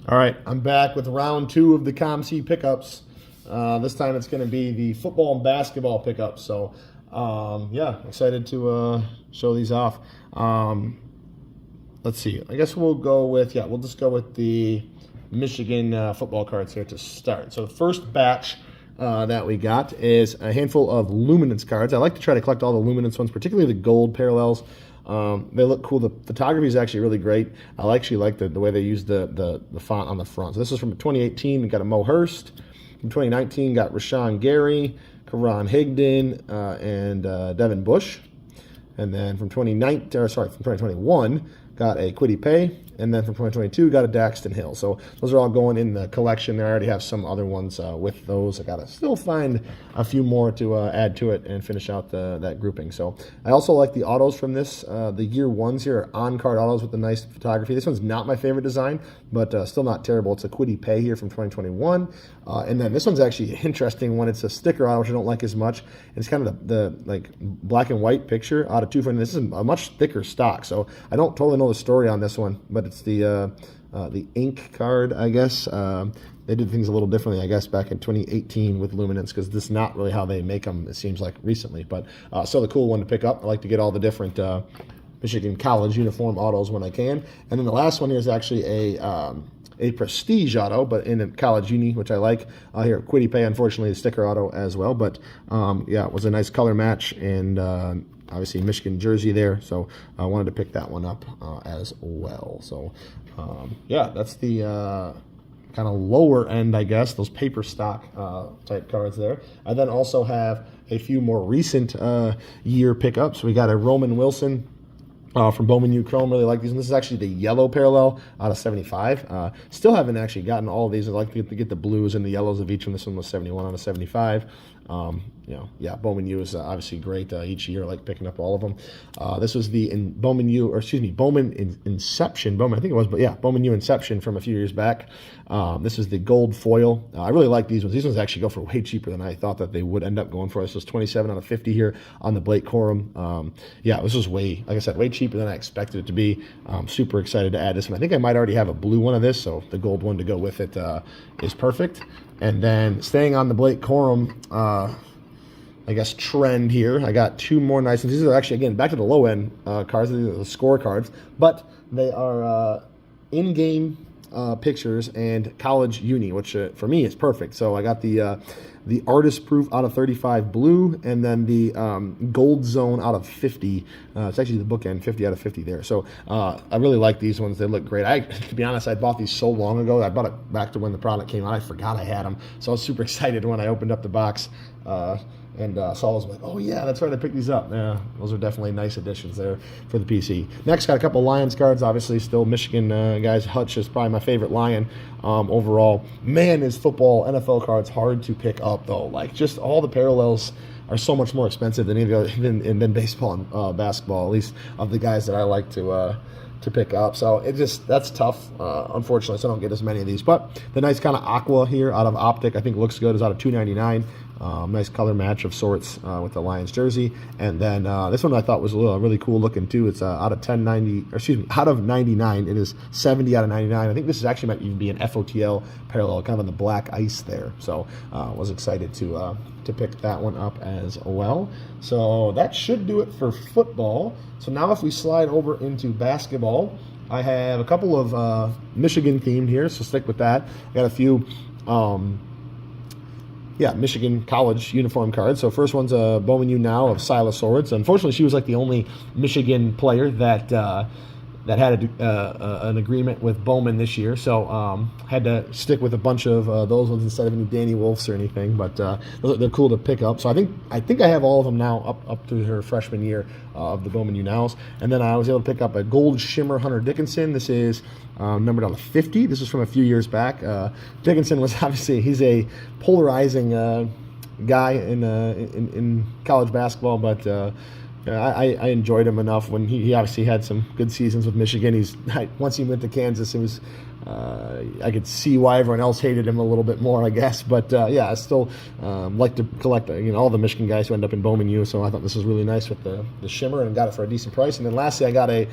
All right, I'm back with round two of the COMC pickups. This time it's going to be the football and basketball pickups. So, yeah, excited to show these off. Let's see. I guess we'll go with, we'll just go with the Michigan football cards here to start. So the first batch that we got is a handful of luminance cards. I like to try to collect all the luminance ones, particularly the gold parallels. They look cool. The photography is actually really great. I actually like the way they use the font on the front. So this is from 2018. We got a Mo Hurst. From 2019, got Rashawn Gary, Karan Higdon, and Devin Bush. And then from 2021, got a Kwity Paye. And then from 2022, got a Daxton Hill. So those are all going in the collection. I already have some other ones with those. I got to still find a few more to add to it and finish out that grouping. So I also like the autos from this. The year ones here are on-card autos with the nice photography. This one's not my favorite design, but still not terrible. It's a Kwity Paye here from 2021. And then this one's actually interesting when it's a sticker auto, which I don't like as much. It's kind of the like black and white picture out of 240. This is a much thicker stock, so I don't totally know the story on this one, but it's the ink card, I guess. They did things a little differently, I guess, back in 2018 with luminance, because this is not really how they make them, it seems like, recently. But still the cool one to pick up. I like to get all the different Michigan college uniform autos when I can. And then the last one here is actually a prestige auto, but in a college uni, which I like. Here, Kwity Paye, unfortunately, a sticker auto as well. But yeah, it was a nice color match, and obviously Michigan jersey there. So I wanted to pick that one up as well. So yeah, that's the kind of lower end, I guess, those paper stock type cards there. I then also have a few more recent year pickups. We got a Roman Wilson from Bowman U Chrome. Really like these. And this is actually the yellow parallel out of 75. Still haven't actually gotten all of these. I'd like to get the blues and the yellows of each one. This one was 71 out of 75. Yeah, Bowman U is obviously great each year. I like picking up all of them. This was the Bowman Inception. I think it was, but yeah, Bowman U Inception from a few years back. This is the gold foil. I really like these ones. These ones actually go for way cheaper than I thought that they would end up going for. This was 27 out of 50 here on the Blake Corum. Yeah, this was way, like I said, way cheaper than I expected it to be. Super excited to add this one. I think I might already have a blue one of this, so the gold one to go with it is perfect. And then staying on the Blake Corum, I guess, trend here, I got two more nice ones. These are actually, again, back to the low end cards. These are the score cards, but they are in-game pictures and college uni, which for me is perfect. So I got the artist proof out of 35 blue, and then the gold zone out of 50. It's actually the bookend, 50 out of 50 there. So I really like these ones. They look great. To be honest, I bought these so long ago. I bought it back to when the product came out. I forgot I had them. So I was super excited when I opened up the box and saw those. Like, oh yeah, that's right, I picked these up. Yeah, those are definitely nice additions there for the PC. Next, got a couple Lions cards. Obviously, still Michigan guys. Hutch is probably my favorite Lion overall. Man, is football NFL cards hard to pick up though. Like, just all the parallels are so much more expensive than than baseball and basketball. At least of the guys that I like to pick up. So that's tough, unfortunately, so I don't get as many of these. But the nice kind of aqua here out of Optic, I think looks good, is out of $2.99. Nice color match of sorts with the Lions jersey. And then this one I thought was really cool looking too. It's out of out of 99. It is 70 out of 99. I think this is actually might even be an FOTL parallel, kind of on the black ice there. So was excited to pick that one up as well. So that should do it for football. So now if we slide over into basketball, I have a couple of Michigan themed here, so stick with that. I got a few Michigan college uniform cards. So first one's a Bowman U Now of Silas Swords. Unfortunately, she was like the only Michigan player that had an agreement with Bowman this year. So had to stick with a bunch of those ones instead of any Danny Wolfs or anything. But they're cool to pick up. So I think I have all of them now up to her freshman year of the Bowman U Nows. And then I was able to pick up a Gold Shimmer Hunter Dickinson. This is numbered out of 50. This is from a few years back. Dickinson was obviously, he's a polarizing guy in college basketball, but I enjoyed him enough when he obviously had some good seasons with Michigan. Once he went to Kansas, it was I could see why everyone else hated him a little bit more, I guess. But yeah, I still like to collect all the Michigan guys who end up in Bowman U. So I thought this was really nice with the shimmer, and got it for a decent price. And then lastly, I got a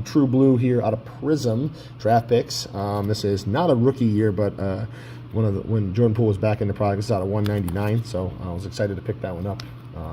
True Blue here out of Prism draft picks. This is not a rookie year, but when Jordan Poole was back in the product, it's out of 199. So I was excited to pick that one up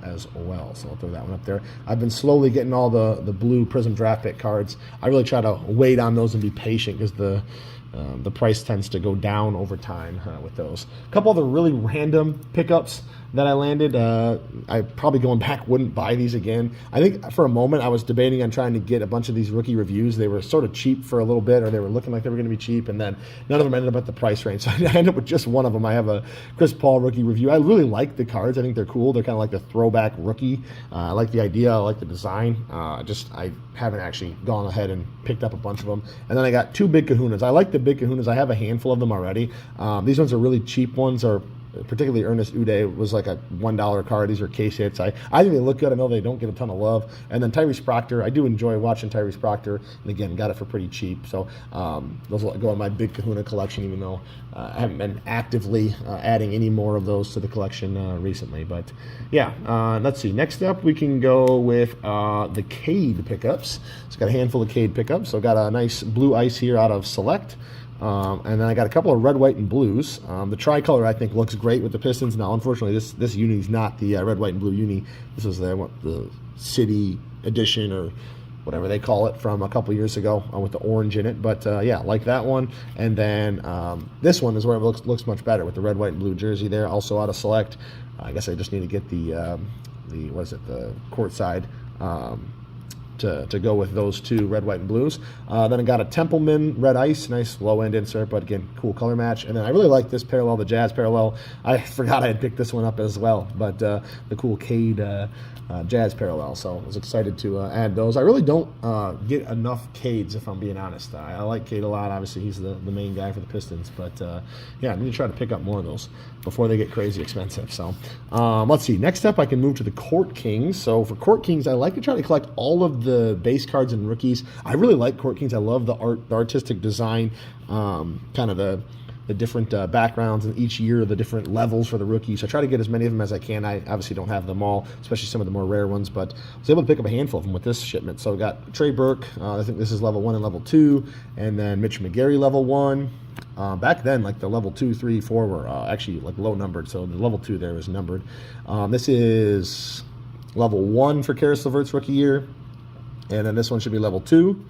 as well. So I'll throw that one up there. I've been slowly getting all the blue Prism draft pick cards. I really try to wait on those and be patient, because the price tends to go down over time with those. A couple other really random pickups that I landed. I probably going back wouldn't buy these again. I think for a moment I was debating on trying to get a bunch of these rookie reviews. They were sort of cheap for a little bit, or they were looking like they were going to be cheap, and then none of them ended up at the price range. So I ended up with just one of them. I have a Chris Paul rookie review. I really like the cards. I think they're cool. They're kind of like the throwback rookie. I like the idea. I like the design. I haven't actually gone ahead and picked up a bunch of them. And then I got 2 Big Kahunas. I like the Big Kahunas. I have a handful of them already. These ones are really cheap ones, or particularly Ernest Uday was like a $1 card. These are case hits. I think they look good. I know they don't get a ton of love. And then Tyrese Proctor, I do enjoy watching Tyrese Proctor, and again, got it for pretty cheap. So those will go in my Big Kahuna collection, even though I haven't been actively adding any more of those to the collection recently. But yeah, let's see. Next up, we can go with the Cade pickups. It's got a handful of Cade pickups. So got a nice blue ice here out of Select. And then I got a couple of red, white, and blues. The tricolor, I think, looks great with the Pistons. Now, unfortunately, this uni is not the red, white, and blue uni. This is the city edition, or whatever they call it, from a couple years ago with the orange in it. But yeah, like that one. And then this one is where it looks much better with the red, white, and blue jersey there. Also out of Select. I guess I just need to get the courtside to go with those 2 red, white, and blues. Then I got a Templeman red ice, nice low end insert, but again, cool color match. And then I really like this parallel, the Jazz parallel. I forgot I had picked this one up as well, but the cool Cade Jazz parallel. So I was excited to add those. I really don't get enough Cades, if I'm being honest. I like Cade a lot. Obviously, he's the main guy for the Pistons, but yeah, I need to try to pick up more of those before they get crazy expensive. So let's see. Next up, I can move to the Court Kings. So for Court Kings, I like to try to collect all of the base cards and rookies. I really like Court Kings. I love the artistic design, kind of the different backgrounds, and each year the different levels for the rookies. So I try to get as many of them as I can. I obviously don't have them all, especially some of the more rare ones, but I was able to pick up a handful of them with this shipment. So we got Trey Burke. I think this is level 1 and level 2, and then Mitch McGarry level 1. Back then, like the level 2, 3, 4 were actually like low numbered, so the level 2 there is numbered. This is level 1 for Karis LeVert's rookie year, and then this one should be level 2.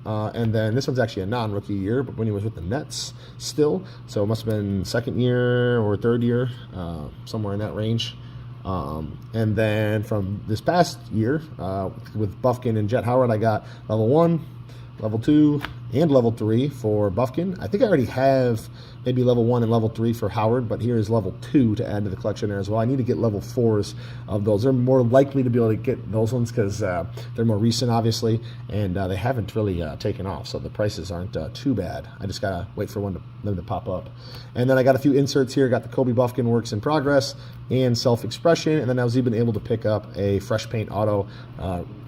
And then this one's actually a non-rookie year, but when he was with the Nets still. So it must have been 2nd year or 3rd year, somewhere in that range. And then from this past year, with Bufkin and Jet Howard, I got level 1, level 2, and level 3 for Bufkin. I think I already have maybe level 1 and level 3 for Howard, but here is level 2 to add to the collection there as well. I need to get level 4s of those. They're more likely to be able to get those ones because they're more recent, obviously, and they haven't really taken off, so the prices aren't too bad. I just got to wait for them to pop up. And then I got a few inserts here. Got the Kobe Bufkin Works in Progress and Self-Expression, and then I was even able to pick up a Fresh Paint Auto.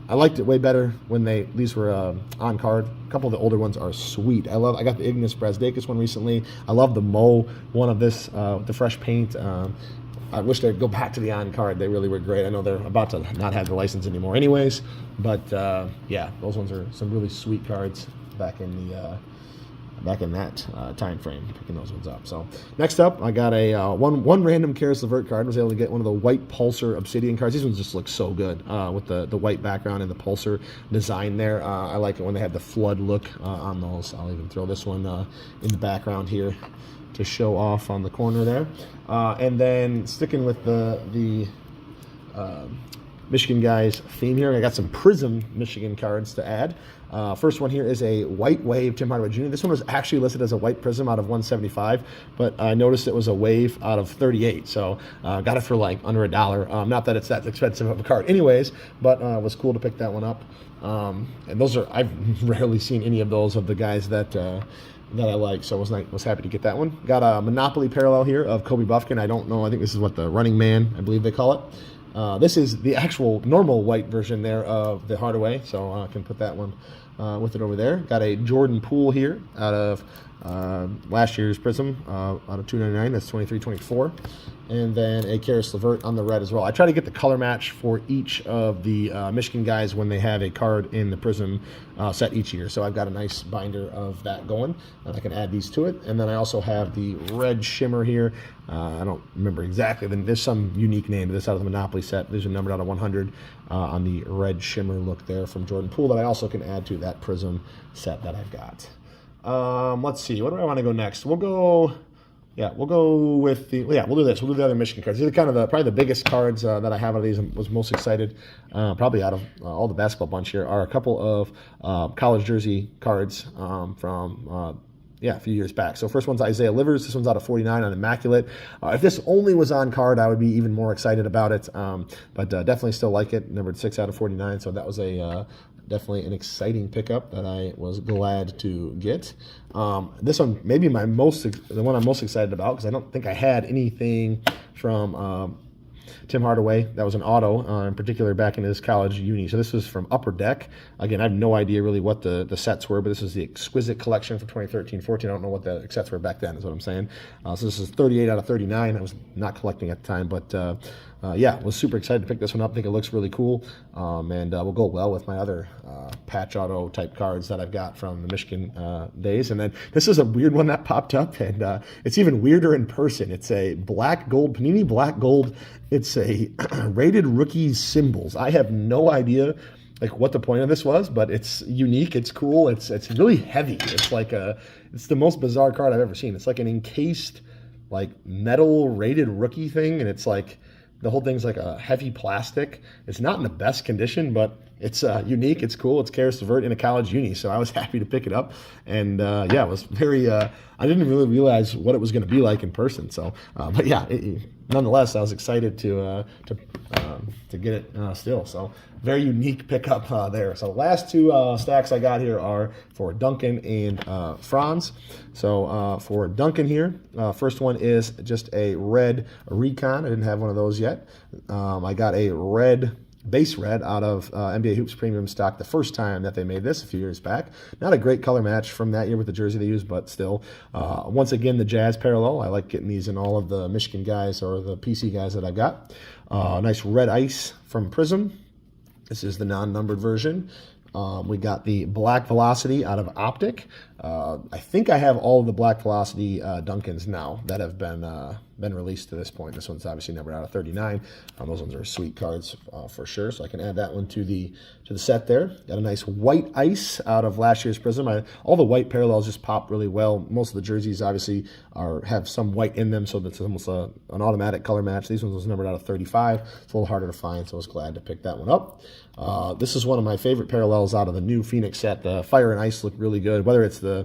I liked it way better when these were on card. A couple of the older ones are sweet. I got the Ignas Brazdeikis one recently. I love the Mo one of this, the Fresh Paint. I wish they'd go back to the on card. They really were great. I know they're about to not have the license anymore anyways, but yeah, those ones are some really sweet cards back in that time frame, picking those ones up. So next up, I got a one random Karis LeVert card. Was able to get one of the white Pulsar Obsidian cards. These ones just look so good with the white background and the Pulsar design there. I like it when they have the flood look on those. I'll even throw this one in the background here to show off on the corner there. And then sticking with the Michigan guys theme here, I got some Prism Michigan cards to add. First one here is a White Wave Tim Hardaway Jr. This one was actually listed as a white Prism out of 175, but I noticed it was a Wave out of 38, so got it for like under $1. Not that it's that expensive of a card anyways, but it was cool to pick that one up. And those are, I've rarely seen any of those of the guys that I like, so I was happy to get that one. Got a Monopoly parallel here of Kobe Bufkin. I don't know, I think this is what the Running Man, I believe they call it. This is the actual normal white version there of the Hardaway, so I can put that one with it over there. Got a Jordan Poole here out of last year's Prism, out of 299. That's 23-24. And then a Karis LeVert on the red as well. I try to get the color match for each of the Michigan guys when they have a card in the Prism set each year. So I've got a nice binder of that going, and I can add these to it. And then I also have the red shimmer here. I don't remember exactly. There's some unique name to this out of the Monopoly set. There's a numbered out of 100 on the red shimmer look there from Jordan Poole that I also can add to that Prism set that I've got. Let's see. What do I want to go next? We'll go with the, we'll do this. We'll do the other Michigan cards. These are kind of probably the biggest cards that I have out of these. I was most excited, probably out of all the basketball bunch here, are a couple of college jersey cards from a few years back. So first one's Isaiah Livers. This one's out of 49 on Immaculate. If this only was on card, I would be even more excited about it, but definitely still like it. Numbered 6 out of 49, so that was a definitely an exciting pickup that I was glad to get. This one, maybe the one I'm most excited about, because I don't think I had anything from Tim Hardaway. That was an auto, in particular back in his college uni. So this was from Upper Deck. Again, I have no idea really what the sets were, but this is the Exquisite Collection from 2013-14. I don't know what the sets were back then, is what I'm saying. So this is 38 out of 39. I was not collecting at the time, but was super excited to pick this one up. I think it looks really cool, and will go well with my other patch auto type cards that I've got from the Michigan days. And then this is a weird one that popped up, and it's even weirder in person. It's a black gold, Panini black gold. It's a rated rookies symbols. I have no idea what the point of this was, but it's unique. It's cool. It's really heavy. It's it's the most bizarre card I've ever seen. It's like an encased metal rated rookie thing, and it's the whole thing's like a heavy plastic. It's not in the best condition, but it's unique. It's cool. It's Karis LeVert in a college uni, so I was happy to pick it up. And it was very. I didn't really realize what it was going to be like in person. So, nonetheless, I was excited to get it still. So, very unique pickup there. So, last two stacks I got here are for Duncan and Franz. So, for Duncan here, first one is just a red Recon. I didn't have one of those yet. I got a red. Base red out of NBA Hoops Premium stock the first time that they made this a few years back. Not a great color match from that year with the jersey they used, but still. Once again, the Jazz parallel. I like getting these in all of the Michigan guys or the PC guys that I've got. Nice red ice from Prism. This is the non-numbered version. We got the Black Velocity out of Optic. I think I have all of the Black Velocity Duncans now that have been released to this point. This one's obviously numbered out of 39. Those ones are sweet cards for sure, so I can add that one to the set there. Got a nice white ice out of last year's Prism. All the white parallels just pop really well. Most of the jerseys obviously have some white in them, so that's almost an automatic color match. These ones was numbered out of 35. It's a little harder to find, so I was glad to pick that one up. This is one of my favorite parallels out of the new Phoenix set. The Fire and Ice look really good, whether it's the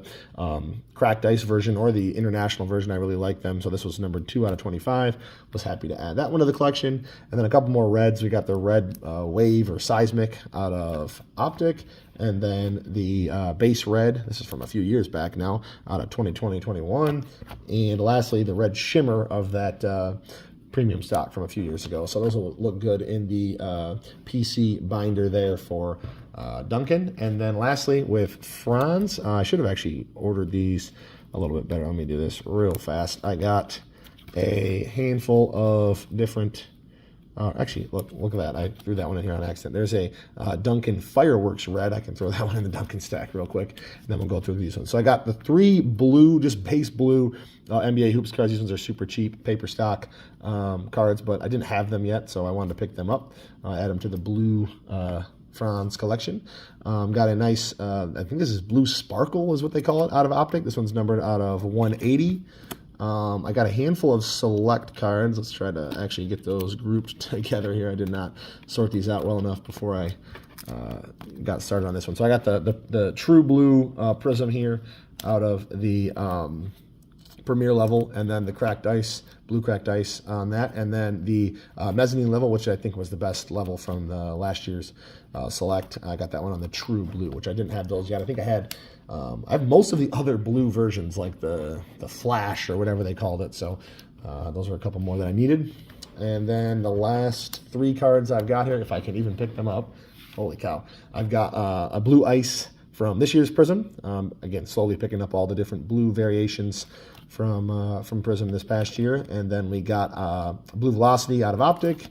cracked ice version or the international version. I really like them, so this was numbered 2 out of 25. Was happy to add that one to the collection. And then a couple more reds. We got the red Wave or Seismic out of Optic, and then the base red. This is from a few years back now, out of 2020-21. And lastly, the red Shimmer of that premium stock from a few years ago. So those will look good in the PC binder there for Duncan. And then lastly, with Franz, I should have actually ordered these a little bit better. Let me do this real fast. I got a handful of different... actually, look at that. I threw that one in here on accident. There's a Duncan Fireworks Red. I can throw that one in the Duncan stack real quick, and then we'll go through these ones. So I got the 3 blue, just base blue NBA Hoops cards. These ones are super cheap, paper stock cards, but I didn't have them yet, so I wanted to pick them up, add them to the blue Franz collection. Got a nice, I think this is Blue Sparkle is what they call it, out of Optic. This one's numbered out of 180. I got a handful of select cards. Let's try to actually get those grouped together here. I did not sort these out well enough before I got started on this one. So I got the True Blue Prism here out of the Premier level, and then the Cracked Ice, Blue Cracked Ice on that, and then the Mezzanine level, which I think was the best level from the last year's Select. I got that one on the True Blue, which I didn't have those yet. I think I have most of the other blue versions, like the Flash or whatever they called it. So those are a couple more that I needed. And then the last 3 cards I've got here, if I can even pick them up. Holy cow. I've got a blue ice from this year's Prism. Again, slowly picking up all the different blue variations from Prism this past year. And then we got blue velocity out of Optic,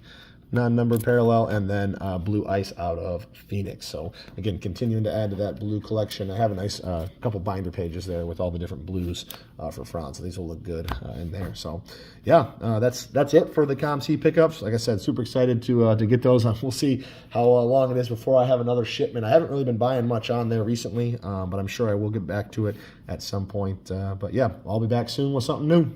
non-numbered parallel, and then blue ice out of Phoenix. So again, continuing to add to that blue collection. I have a nice couple binder pages there with all the different blues for Franz. So these will look good in there. So yeah, that's it for the COMC pickups. Like I said, super excited to get those. We'll see how long it is before I have another shipment. I haven't really been buying much on there recently, but I'm sure I will get back to it at some point. But yeah, I'll be back soon with something new.